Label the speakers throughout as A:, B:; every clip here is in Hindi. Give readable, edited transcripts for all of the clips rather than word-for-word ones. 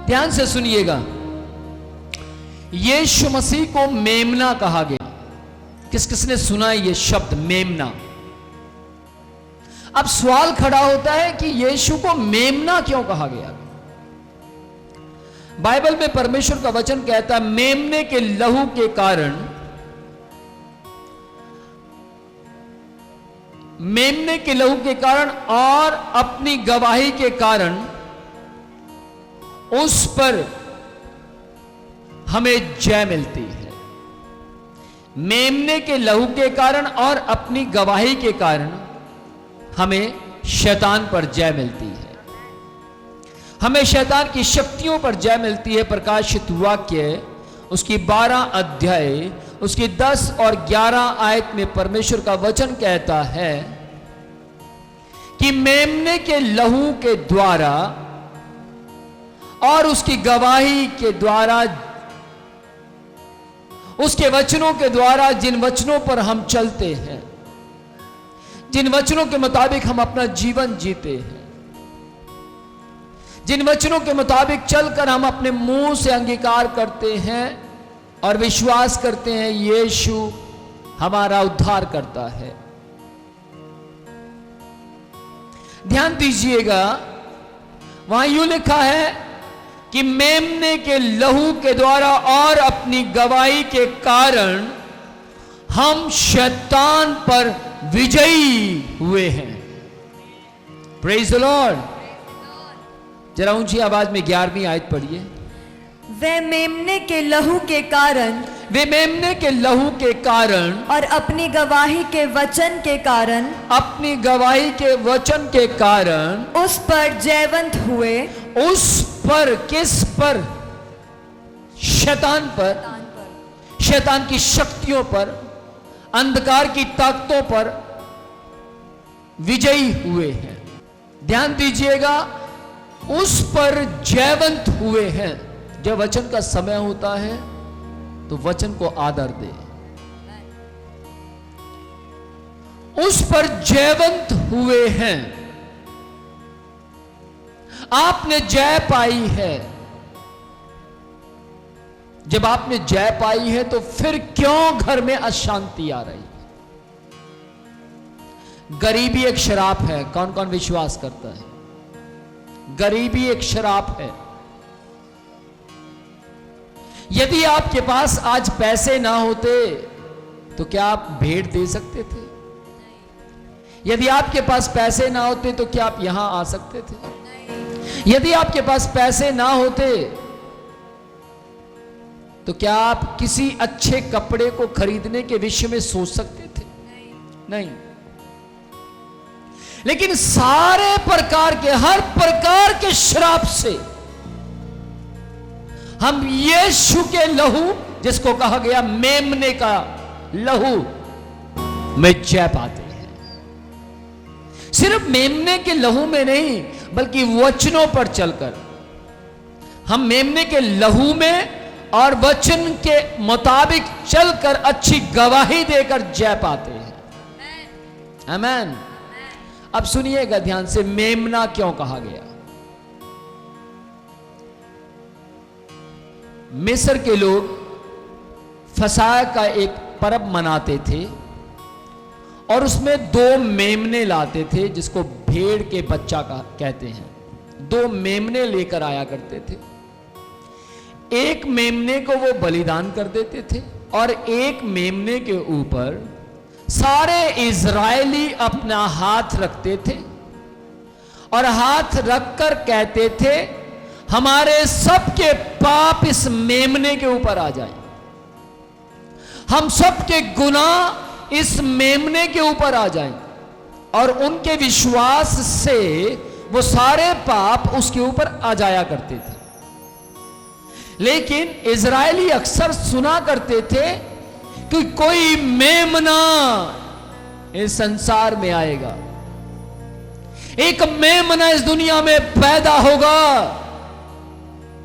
A: ध्यान से सुनिएगा, यीशु मसीह को मेमना कहा गया। किस किसने सुना है ये शब्द मेमना? अब सवाल खड़ा होता है कि यीशु को मेमना क्यों कहा गया? बाइबल में परमेश्वर का वचन कहता है मेमने के लहू के कारण, मेमने के लहू के कारण और अपनी गवाही के कारण उस पर हमें जय मिलती है। मेमने के लहू के कारण और अपनी गवाही के कारण हमें शैतान पर जय मिलती है, हमें शैतान की शक्तियों पर जय मिलती है। प्रकाशित वाक्य उसकी 12 अध्याय उसकी 10 और 11 आयत में परमेश्वर का वचन कहता है कि मेमने के लहू के द्वारा और उसकी गवाही के द्वारा, उसके वचनों के द्वारा, जिन वचनों पर हम चलते हैं, जिन वचनों के मुताबिक हम अपना जीवन जीते हैं, जिन वचनों के मुताबिक चलकर हम अपने मुंह से अंगीकार करते हैं और विश्वास करते हैं यीशु हमारा उद्धार करता है। ध्यान दीजिएगा, वहां यूं लिखा है कि मेमने के लहू के द्वारा और अपनी गवाही के कारण हम शैतान पर विजयी हुए हैं। Praise the Lord. जरा ऊंची आवाज में 11वीं आयत पढ़िए।
B: वे मेमने के लहू के कारण,
A: वे मेमने के लहू के कारण
B: और अपनी गवाही के वचन के कारण,
A: अपनी गवाही के वचन के कारण
B: उस पर जयवंत हुए।
A: उस पर, किस पर? शैतान पर, शैतान की शक्तियों पर, अंधकार की ताकतों पर विजयी हुए हैं। ध्यान दीजिएगा, उस पर जयवंत हुए हैं। जब वचन का समय होता है तो वचन को आदर दे। उस पर जयवंत हुए हैं। आपने जय पाई है। जब आपने जय पाई है तो फिर क्यों घर में अशांति आ रही है? गरीबी एक श्राप है। कौन कौन विश्वास करता है? गरीबी एक श्राप है। यदि आपके पास आज पैसे ना होते तो क्या आप भेंट दे सकते थे? यदि आपके पास पैसे ना होते तो क्या आप यहां आ सकते थे? यदि आपके पास पैसे ना होते तो क्या आप किसी अच्छे कपड़े को खरीदने के विषय में सोच सकते थे? नहीं। लेकिन सारे प्रकार के, हर प्रकार के श्राप से हम यीशु के लहू, जिसको कहा गया मेमने का लहू, में जय पाते हैं। सिर्फ मेमने के लहू में नहीं, बल्कि वचनों पर चलकर हम मेमने के लहू में और वचन के मुताबिक चलकर अच्छी गवाही देकर जय पाते हैं। आमीन। अब सुनिएगा ध्यान से, मेमना क्यों कहा गया? मिस्र के लोग फसह का एक पर्व मनाते थे और उसमें 2 मेमने लाते थे, जिसको भेड़ के बच्चा का कहते हैं। 2 मेमने लेकर आया करते थे। एक मेमने को वो बलिदान कर देते थे और एक मेमने के ऊपर सारे इजरायली अपना हाथ रखते थे और हाथ रखकर कहते थे हमारे सबके पाप इस मेमने के ऊपर आ जाए, हम सबके गुनाह इस मेमने के ऊपर आ जाएं। और उनके विश्वास से वो सारे पाप उसके ऊपर आ जाया करते थे। लेकिन इजरायली अक्सर सुना करते थे कि कोई मेमना इस संसार में आएगा, एक मेमना इस दुनिया में पैदा होगा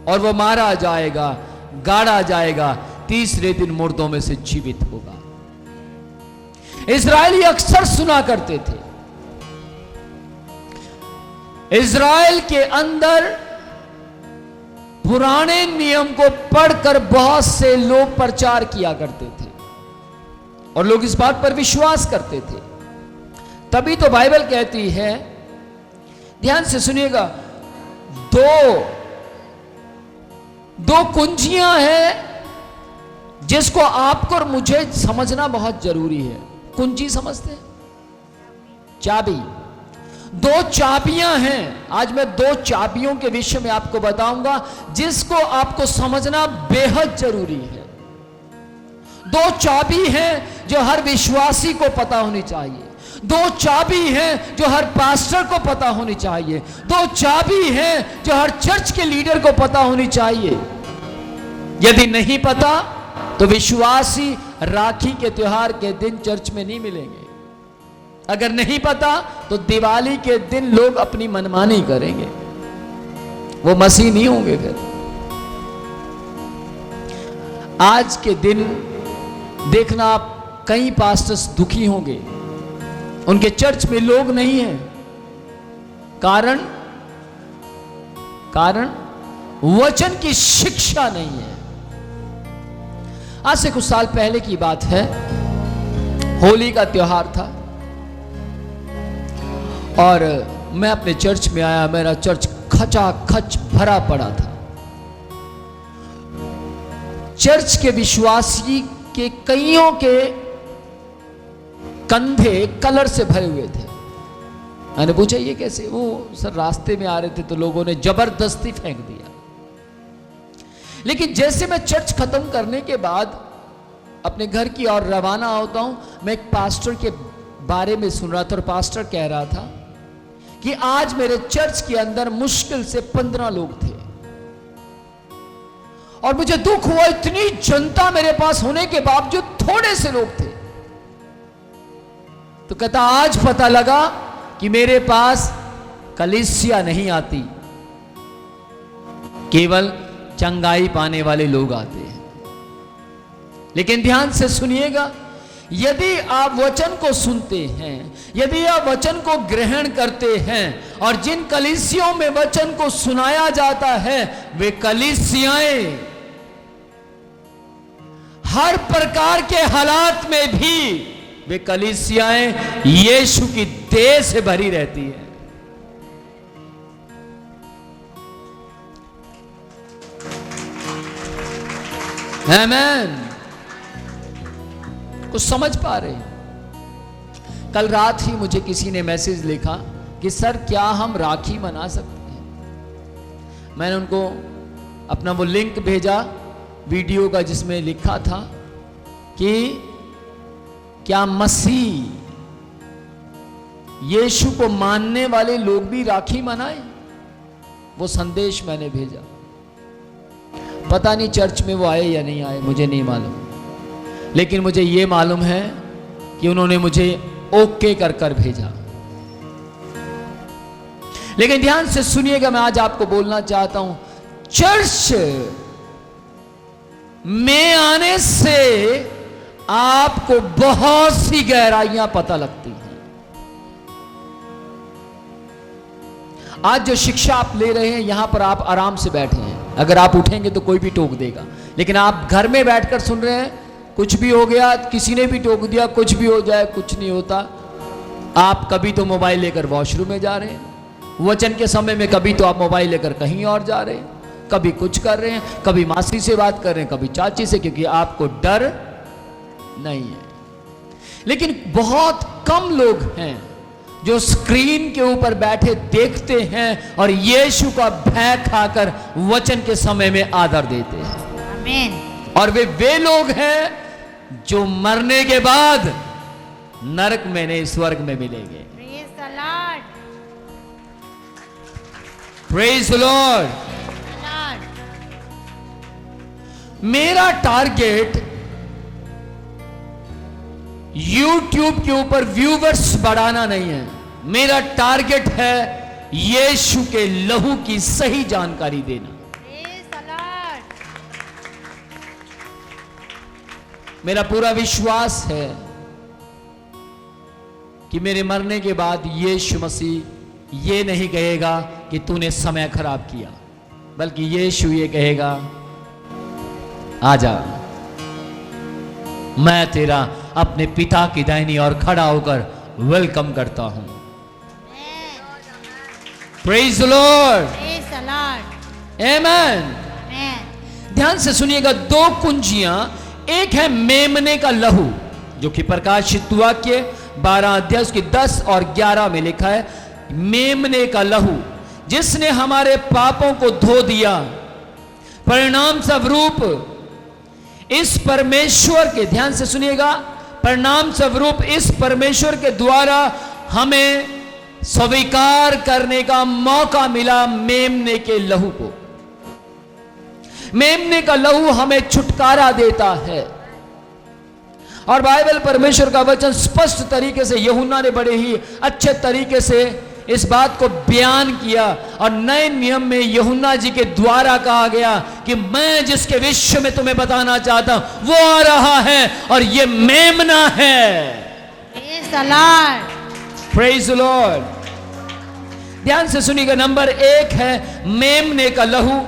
A: और वो मारा जाएगा, गाड़ा जाएगा, तीसरे दिन मुर्दों में से जीवित होगा। इजरायली अक्सर सुना करते थे। इजराइल के अंदर पुराने नियम को पढ़कर बहुत से लोग प्रचार किया करते थे और लोग इस बात पर विश्वास करते थे। तभी तो बाइबल कहती है, ध्यान से सुनिएगा, दो कुंजियां हैं जिसको आपको और मुझे समझना बहुत जरूरी है। कुंजी समझते हैं? चाबी। दो चाबियां हैं। आज मैं दो चाबियों के विषय में आपको बताऊंगा जिसको आपको समझना बेहद जरूरी है। दो चाबी हैं जो हर विश्वासी को पता होनी चाहिए। दो चाबी हैं जो हर पास्टर को पता होनी चाहिए। दो चाबी हैं जो हर चर्च के लीडर को पता होनी चाहिए। यदि नहीं पता तो विश्वासी राखी के त्योहार के दिन चर्च में नहीं मिलेंगे। अगर नहीं पता तो दिवाली के दिन लोग अपनी मनमानी करेंगे, वो मसीह नहीं होंगे। फिर आज के दिन देखना, आप कई पास्टर्स दुखी होंगे, उनके चर्च में लोग नहीं हैं। कारण वचन की शिक्षा नहीं है। आज से कुछ साल पहले की बात है, होली का त्योहार था और मैं अपने चर्च में आया। मेरा चर्च खचाखच भरा पड़ा था। चर्च के विश्वासी के कईयों के कंधे कलर से भरे हुए थे। मैंने पूछा ये कैसे? वो सर रास्ते में आ रहे थे तो लोगों ने जबरदस्ती फेंक दिया। लेकिन जैसे मैं चर्च खत्म करने के बाद अपने घर की ओर रवाना होता हूं, मैं एक पास्टर के बारे में सुन रहा था और पास्टर कह रहा था कि आज मेरे चर्च के अंदर मुश्किल से 15 लोग थे और मुझे दुख हुआ, इतनी जनता मेरे पास होने के बावजूद थोड़े से लोग थे। तो कहता आज पता लगा कि मेरे पास कलीसिया नहीं आती, केवल चंगाई पाने वाले लोग आते हैं। लेकिन ध्यान से सुनिएगा, यदि आप वचन को सुनते हैं, यदि आप वचन को ग्रहण करते हैं और जिन कलीसियों में वचन को सुनाया जाता है वे कलीसियाएं हर प्रकार के हालात में भी वे कलीसियाएं यीशु की देह से भरी रहती है। आमीन। कुछ समझ पा रहे हैं? कल रात ही मुझे किसी ने मैसेज लिखा कि सर क्या हम राखी मना सकते हैं? मैंने उनको अपना वो लिंक भेजा वीडियो का जिसमें लिखा था कि क्या मसीह यीशु को मानने वाले लोग भी राखी मनाएं? वो संदेश मैंने भेजा। पता नहीं चर्च में वो आए या नहीं आए, मुझे नहीं मालूम, लेकिन मुझे ये मालूम है कि उन्होंने मुझे ओके कर भेजा। लेकिन ध्यान से सुनिएगा, मैं आज आपको बोलना चाहता हूं, चर्च में आने से आपको बहुत सी गहराइयां पता लगती हैं। आज जो शिक्षा आप ले रहे हैं, यहां पर आप आराम से बैठे हैं, अगर आप उठेंगे तो कोई भी टोक देगा, लेकिन आप घर में बैठकर सुन रहे हैं, कुछ भी हो गया, किसी ने भी टोक दिया, कुछ भी हो जाए, कुछ नहीं होता। आप कभी तो मोबाइल लेकर वॉशरूम में जा रहे हैं, वचन के समय में कभी तो आप मोबाइल लेकर कहीं और जा रहे हैं, कभी कुछ कर रहे हैं, कभी मासी से बात कर रहे हैं, कभी चाची से, क्योंकि आपको डर नहीं है। लेकिन बहुत कम लोग हैं जो स्क्रीन के ऊपर बैठे देखते हैं और यीशु का भय खाकर वचन के समय में आदर देते हैं। आमीन। और वे लोग हैं जो मरने के बाद नरक में नहीं स्वर्ग में मिलेंगे। Praise the Lord. मेरा टारगेट YouTube के ऊपर व्यूवर्स बढ़ाना नहीं है, मेरा टारगेट है यीशु के लहू की सही जानकारी देना। मेरा पूरा विश्वास है कि मेरे मरने के बाद यीशु मसीह ये नहीं कहेगा कि तूने समय खराब किया, बल्कि यीशु ये कहेगा, आजा, मैं तेरा अपने पिता की दाहिनी ओर खड़ा होकर वेलकम करता हूं। प्रेज द लॉर्ड, आमेन। ध्यान से सुनिएगा, दो कुंजियां, एक है मेमने का लहू, जो कि प्रकाशित वाक्य 12 अध्याय उसकी 10 और 11 में लिखा है, मेमने का लहू जिसने हमारे पापों को धो दिया। परिणाम स्वरूप इस परमेश्वर के, ध्यान से सुनिएगा, परिणाम स्वरूप इस परमेश्वर के द्वारा हमें स्वीकार करने का मौका मिला मेमने के लहू को। मेमने का लहू हमें छुटकारा देता है। और बाइबल, परमेश्वर का वचन स्पष्ट तरीके से, यूहन्ना ने बड़े ही अच्छे तरीके से इस बात को बयान किया। और नए नियम में यूहन्ना जी के द्वारा कहा गया कि मैं जिसके विषय में तुम्हें बताना चाहता हूं वो आ रहा है और ये मेमना है। Praise the Lord. ध्यान से सुनिएगा, नंबर 1 है मेमने का लहू।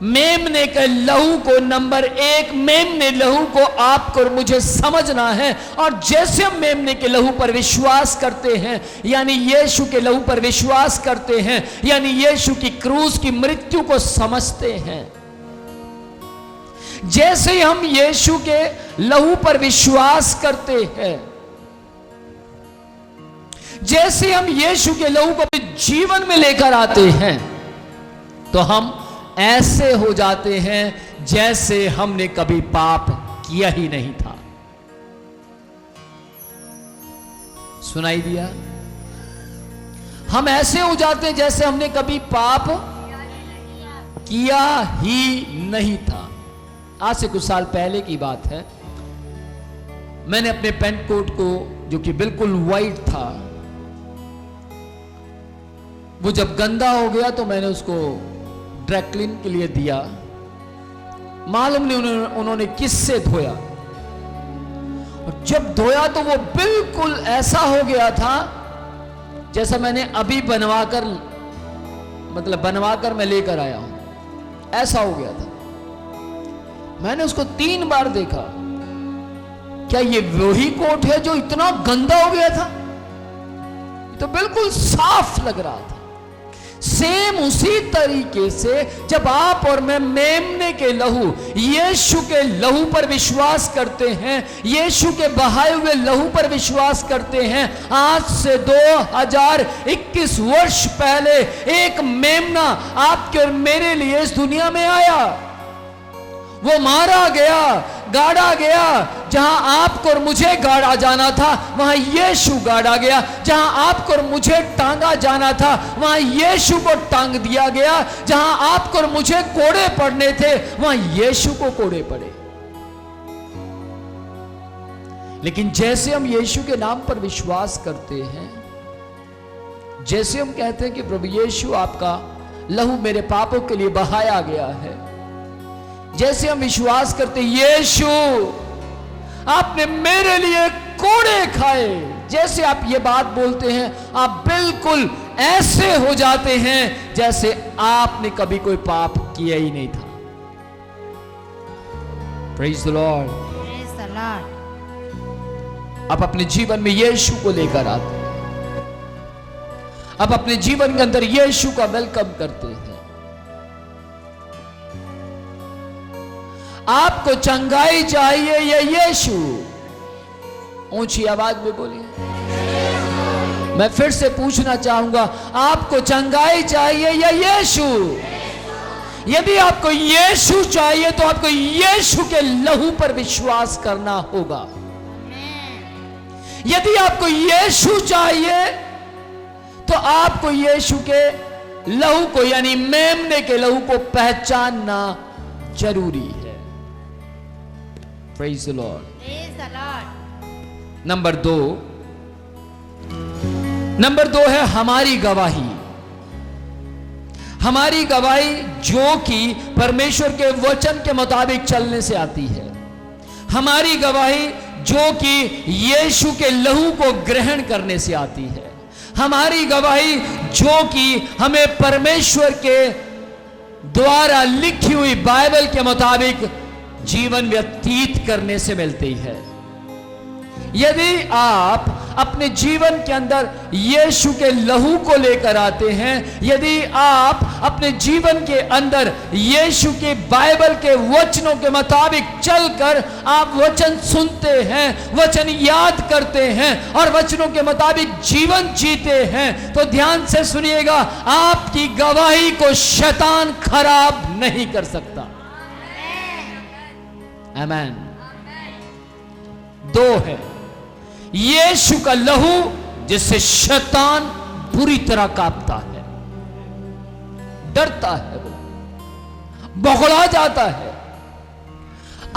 A: मेमने के लहू को, नंबर 1, मेमने लहू को आपको मुझे समझना है। और जैसे हम मेमने के लहू पर विश्वास करते हैं, यानी यीशु के लहू पर विश्वास करते हैं, यानी यीशु की क्रूस की मृत्यु को समझते हैं, जैसे हम यीशु के लहू पर विश्वास करते हैं, जैसे हम यीशु के लहू को अपने जीवन में लेकर आते हैं, तो हम ऐसे हो जाते हैं जैसे हमने कभी पाप किया ही नहीं था। सुनाई दिया? हम ऐसे हो जाते हैं जैसे हमने कभी पाप किया ही नहीं था। आज से कुछ साल पहले की बात है, मैंने अपने पेंट कोट को, जो कि बिल्कुल वाइट था, वो जब गंदा हो गया तो मैंने उसको ड्राई क्लीन के लिए दिया। मालूम नहीं उन्होंने किससे धोया, और जब धोया तो वो बिल्कुल ऐसा हो गया था जैसा मैंने अभी बनवाकर मैं लेकर आया हूं, ऐसा हो गया था। मैंने उसको 3 बार देखा, क्या ये वही कोट है जो इतना गंदा हो गया था? तो बिल्कुल साफ लग रहा था। सेम उसी तरीके से जब आप और मैं मेमने के लहू, यीशु के लहू पर विश्वास करते हैं, यीशु के बहाए हुए लहू पर विश्वास करते हैं, आज से 2021 वर्ष पहले एक मेमना आपके और मेरे लिए इस दुनिया में आया। वो मारा गया, गाड़ा गया। जहां आपको और मुझे गाड़ा जाना था वहां यीशु गाड़ा गया। जहां आपको और मुझे टांगा जाना था वहां यीशु को टांग दिया गया। जहां आपको और मुझे कोड़े पड़ने थे वहां यीशु को कोड़े पड़े। लेकिन जैसे हम यीशु के नाम पर विश्वास करते हैं, जैसे हम कहते हैं कि प्रभु यीशु, आपका लहू मेरे पापों के लिए बहाया गया है, जैसे हम विश्वास करते, यीशु आपने मेरे लिए कोड़े खाए, जैसे आप ये बात बोलते हैं, आप बिल्कुल ऐसे हो जाते हैं जैसे आपने कभी कोई पाप किया ही नहीं था। Praise the Lord. आप अपने जीवन में यीशु को लेकर आते हैं, आप अपने जीवन के अंदर यीशु का वेलकम करते हैं। आपको चंगाई चाहिए या यीशु? ऊंची आवाज में बोलिए। मैं फिर से पूछना चाहूंगा, आपको चंगाई चाहिए या यीशु? यदि आपको यीशु चाहिए तो आपको यीशु के लहू पर विश्वास करना होगा। यदि आपको यीशु चाहिए तो आपको यीशु के लहू को, यानी मेमने के लहू को पहचानना जरूरी है। Praise the Lord.
B: Praise the Lord.
A: Number दो है हमारी गवाही। हमारी गवाही जो कि परमेश्वर के वचन के मुताबिक चलने से आती है। हमारी गवाही जो कि यीशु के लहू को ग्रहण करने से आती है। हमारी गवाही जो कि हमें परमेश्वर के द्वारा लिखी हुई बाइबल के मुताबिक जीवन व्यतीत करने से मिलती है। यदि आप अपने जीवन के अंदर यीशु के लहू को लेकर आते हैं, यदि आप अपने जीवन के अंदर यीशु के बाइबल के वचनों के मुताबिक चलकर आप वचन सुनते हैं, वचन याद करते हैं और वचनों के मुताबिक जीवन जीते हैं, तो ध्यान से सुनिएगा, आपकी गवाही को शैतान खराब नहीं कर सकता। आमीन। दो है यीशु का लहू जिससे शैतान बुरी तरह कांपता है, डरता है, वो बौखला जाता है।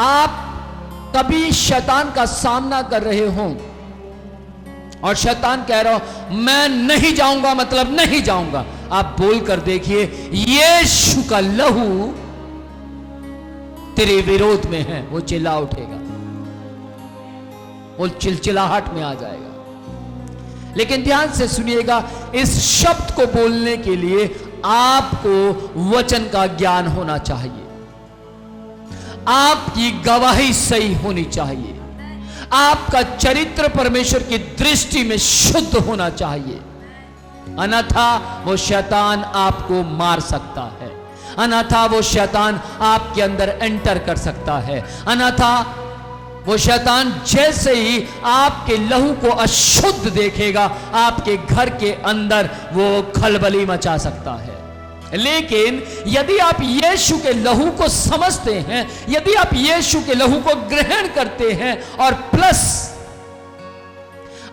A: आप कभी शैतान का सामना कर रहे हो और शैतान कह रहा हो मैं नहीं जाऊंगा, मतलब नहीं जाऊंगा, आप बोल कर देखिए यीशु का लहू तेरे विरोध में है, वो चिल्ला उठेगा, वो चिलचिलाहट में आ जाएगा। लेकिन ध्यान से सुनिएगा, इस शब्द को बोलने के लिए आपको वचन का ज्ञान होना चाहिए, आपकी गवाही सही होनी चाहिए, आपका चरित्र परमेश्वर की दृष्टि में शुद्ध होना चाहिए, अन्यथा वो शैतान आपको मार सकता है, अन्यथा वो शैतान आपके अंदर एंटर कर सकता है, अन्यथा वो शैतान जैसे ही आपके लहू को अशुद्ध देखेगा, आपके घर के अंदर वो खलबली मचा सकता है। लेकिन यदि आप यीशु के लहू को समझते हैं, यदि आप यीशु के लहू को ग्रहण करते हैं और प्लस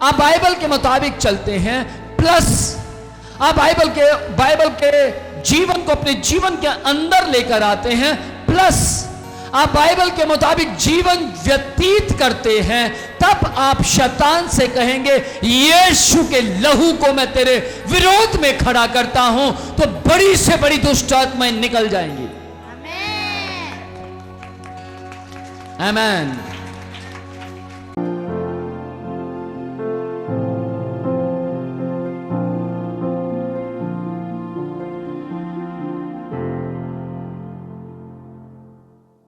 A: आप बाइबल के मुताबिक चलते हैं, प्लस आप बाइबल के जीवन को अपने जीवन के अंदर लेकर आते हैं, प्लस आप बाइबल के मुताबिक जीवन व्यतीत करते हैं, तब आप शैतान से कहेंगे यीशु के लहू को मैं तेरे विरोध में खड़ा करता हूं, तो बड़ी से बड़ी दुष्ट आत्माएं निकल जाएंगी। आमीन।